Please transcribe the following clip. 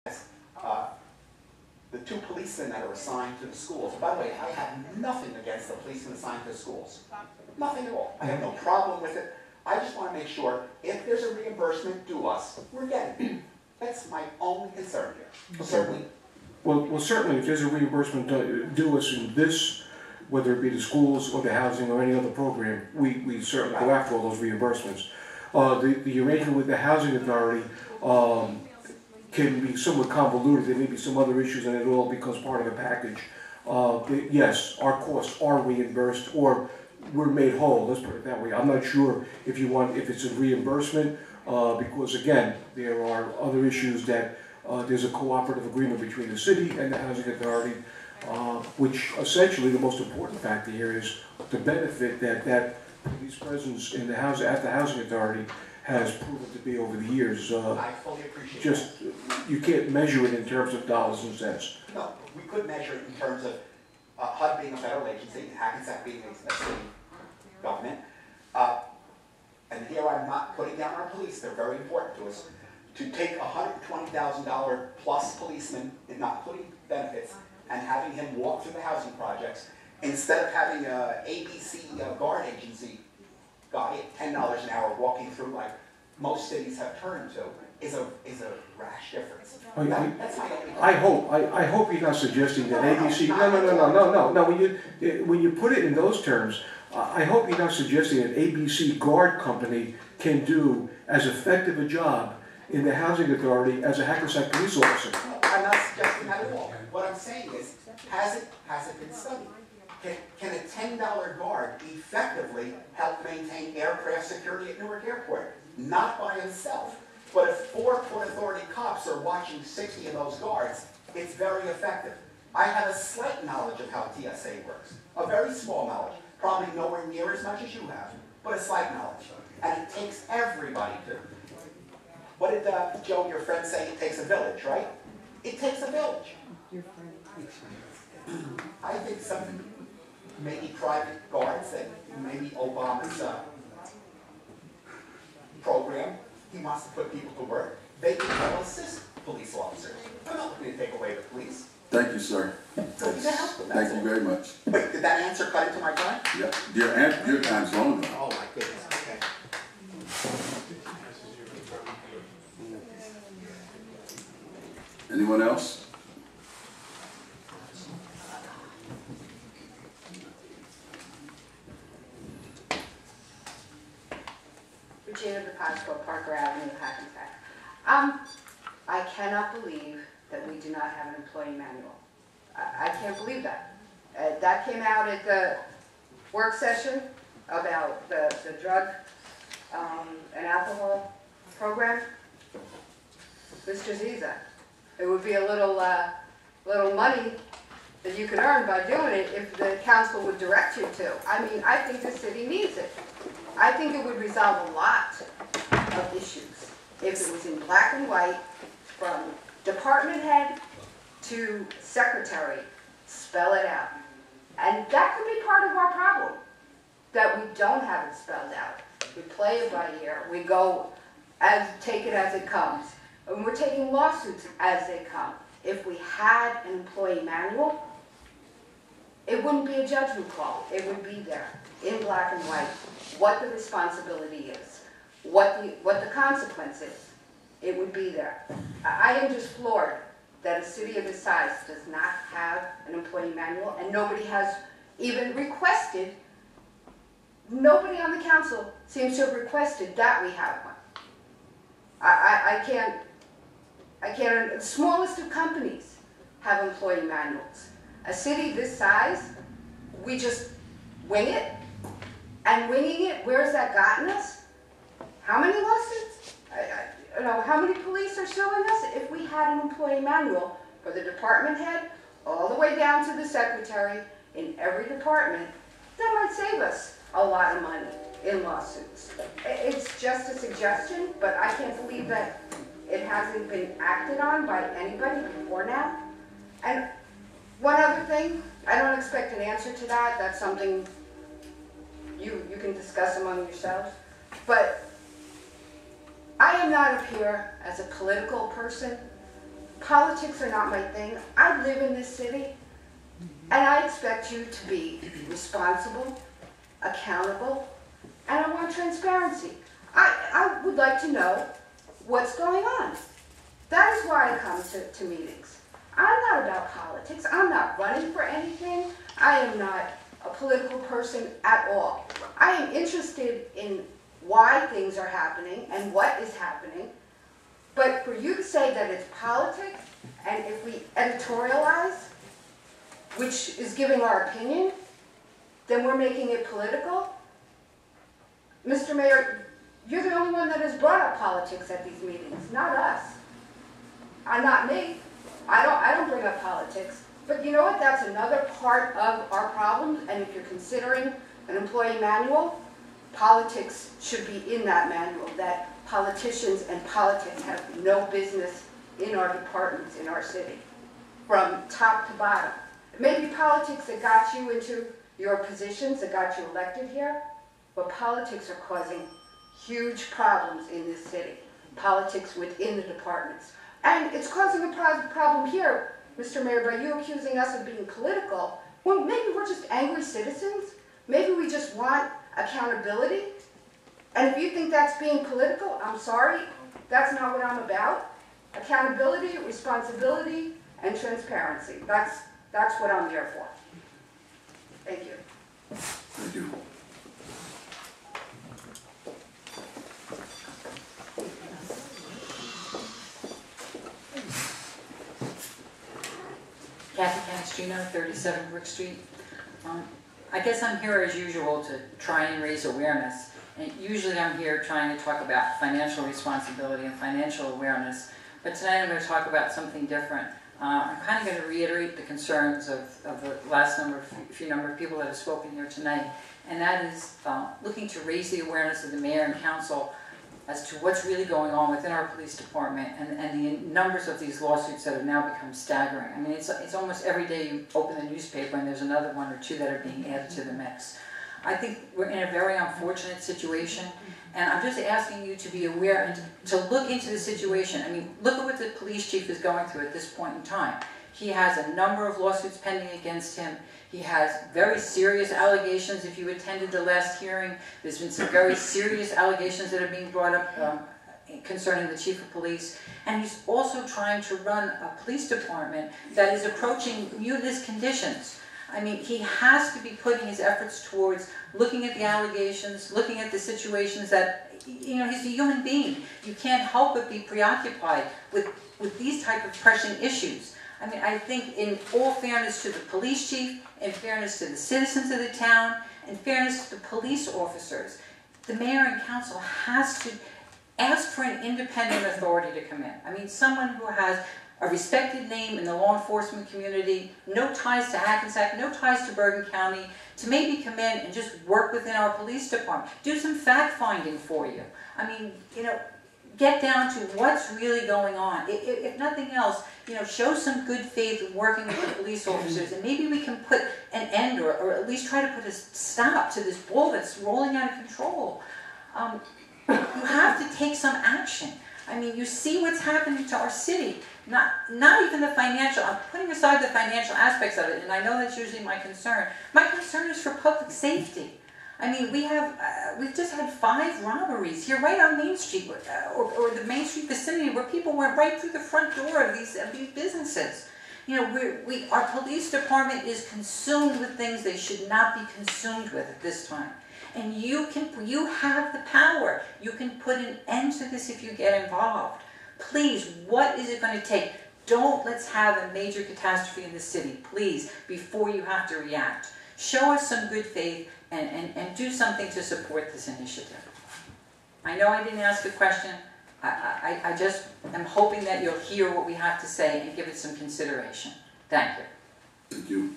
uh, the 2 policemen that are assigned to the schools. By the way, I have nothing against the policemen assigned to the schools. Nothing at all. I have no problem with it. I just want to make sure if there's a reimbursement due us, we're getting it. That's my only concern here. Certainly. Well, certainly, if there's a reimbursement due us in this, whether it be the schools or the housing or any other program, we certainly go after all those reimbursements. The arrangement with the housing authority can be somewhat convoluted. There may be some other issues, and it all becomes part of a package. Yes, our costs are reimbursed, or we're made whole. Let's put it that way. I'm not sure if it's a reimbursement, because again, there are other issues that there's a cooperative agreement between the city and the housing authority, which essentially the most important factor here is the benefit that police presence in at the housing authority has proven to be over the years. I fully appreciate that. You can't measure it in terms of dollars and cents. No, we could measure it in terms of HUD being a federal agency, Hackensack being a city government. And here I'm not putting down our police, they're very important to us. To take $120,000 plus policeman, and not including benefits, and having him walk through the housing projects, instead of having a ABC guard agency guy at $10 an hour walking through like most cities have turned to, is a rash difference. That's my only I hope you're not suggesting that ABC. No. When you put it in those terms, I hope you're not suggesting that ABC guard company can do as effective a job in the housing authority as a Hackensack police officer. No, I'm not suggesting that at all. What I'm saying is, has it been studied? Can a $10 guard effectively help maintain aircraft security at Newark Airport? Not by himself. But if 4 Port Authority cops are watching 60 of those guards, it's very effective. I have a slight knowledge of how TSA works. A very small knowledge. Probably nowhere near as much as you have, but a slight knowledge. And it takes everybody to. What did Joe, your friend, say? It takes a village, right? It takes a village. Your friend. I think some maybe private guards that maybe Obama's program, he wants to put people to work. They can assist police officers. I'm not looking to take away the police. Thank you, sir. Thank you very much. Wait, did that answer cut into my time? Yeah, your time's long. Oh my goodness, okay. Anyone else? Regina DePasco, Parker Avenue, Hackensack. I cannot believe that we do not have an employee manual. I can't believe that. That came out at the work session about the drug and alcohol program. Mr. Ziza, it would be a little money that you could earn by doing it if the council would direct you to. I mean, I think the city needs it. I think it would resolve a lot of issues if it was in black and white, from department head to secretary, spell it out. And that could be part of our problem, that we don't have it spelled out. We play it by ear. We go take it as it comes. And we're taking lawsuits as they come. If we had an employee manual, it wouldn't be a judgment call. It would be there in black and white what the responsibility is, what the consequence is. It would be there. I am just floored that a city of this size does not have an employee manual, and nobody has even requested, nobody on the council seems to have requested that we have one. I can't, the smallest of companies have employee manuals. A city this size, we just wing it, and winging it, where's that gotten us? How many lawsuits? How many police are suing us? If we had an employee manual for the department head, all the way down to the secretary, in every department, that might save us a lot of money in lawsuits. It's just a suggestion, but I can't believe that it hasn't been acted on by anybody before now. And one other thing, I don't expect an answer to that. That's something you can discuss among yourselves. But I am not up here as a political person. politics are not my thing. I live in this city, and I expect you to be responsible, accountable, and I want transparency. I would like to know what's going on. That is why I come to meetings. I'm not about politics. I'm not running for anything. I am not a political person at all. I am interested in why things are happening and what is happening. But for you to say that it's politics, and if we editorialize, which is giving our opinion, then we're making it political. Mr. Mayor, you're the only one that has brought up politics at these meetings, not us. Not me. I don't bring up politics. But you know what? That's another part of our problems. And if you're considering an employee manual, politics should be in that manual. That politicians and politics have no business in our departments, in our city, from top to bottom. It may be politics that got you into your positions, that got you elected here, but politics are causing huge problems in this city. Politics within the departments. And it's causing a problem here, Mr. Mayor, by you accusing us of being political. Well, maybe we're just angry citizens. Maybe we just want accountability. And if you think that's being political, I'm sorry, that's not what I'm about. Accountability, responsibility, and transparency. That's what I'm here for. Thank you. Thank you. Kathy Canestrino, 37 Brook Street. I guess I'm here as usual to try and raise awareness. And usually I'm here trying to talk about financial responsibility and financial awareness. But tonight I'm going to talk about something different. I'm kind of going to reiterate the concerns of the few number of people that have spoken here tonight. And that is looking to raise the awareness of the mayor and council as to what's really going on within our police department and the numbers of these lawsuits that have now become staggering. I mean, it's almost every day you open the newspaper and there's another one or two that are being added to the mix. I think we're in a very unfortunate situation, and I'm just asking you to be aware and to look into the situation. I mean, look at what the police chief is going through at this point in time. He has a number of lawsuits pending against him. He has very serious allegations. If you attended the last hearing, there's been some very serious allegations that are being brought up concerning the chief of police. And he's also trying to run a police department that is approaching mutinous conditions. I mean, he has to be putting his efforts towards looking at the allegations, looking at the situations that, you know, he's a human being. You can't help but be preoccupied with these type of pressing issues. I mean, I think in all fairness to the police chief, in fairness to the citizens of the town, in fairness to the police officers, the mayor and council has to ask for an independent authority to come in. I mean, someone who has a respected name in the law enforcement community, no ties to Hackensack, no ties to Bergen County, to maybe come in and just work within our police department, do some fact-finding for you. I mean, you know, get down to what's really going on. If nothing else, you know, show some good faith working with the police officers, and maybe we can put an end or at least try to put a stop to this ball that's rolling out of control. You have to take some action. I mean, you see what's happening to our city. Not even the financial, I'm putting aside the financial aspects of it, and I know that's usually my concern. My concern is for public safety. I mean, we've just had 5 robberies here right on Main Street, or the Main Street vicinity, where people went right through the front door of these businesses. You know, our police department is consumed with things they should not be consumed with at this time. And you have the power. You can put an end to this if you get involved. Please, what is it going to take? Let's have a major catastrophe in the city, please, before you have to react. Show us some good faith and do something to support this initiative. I know I didn't ask a question. I just am hoping that you'll hear what we have to say and give it some consideration. Thank you. Thank you.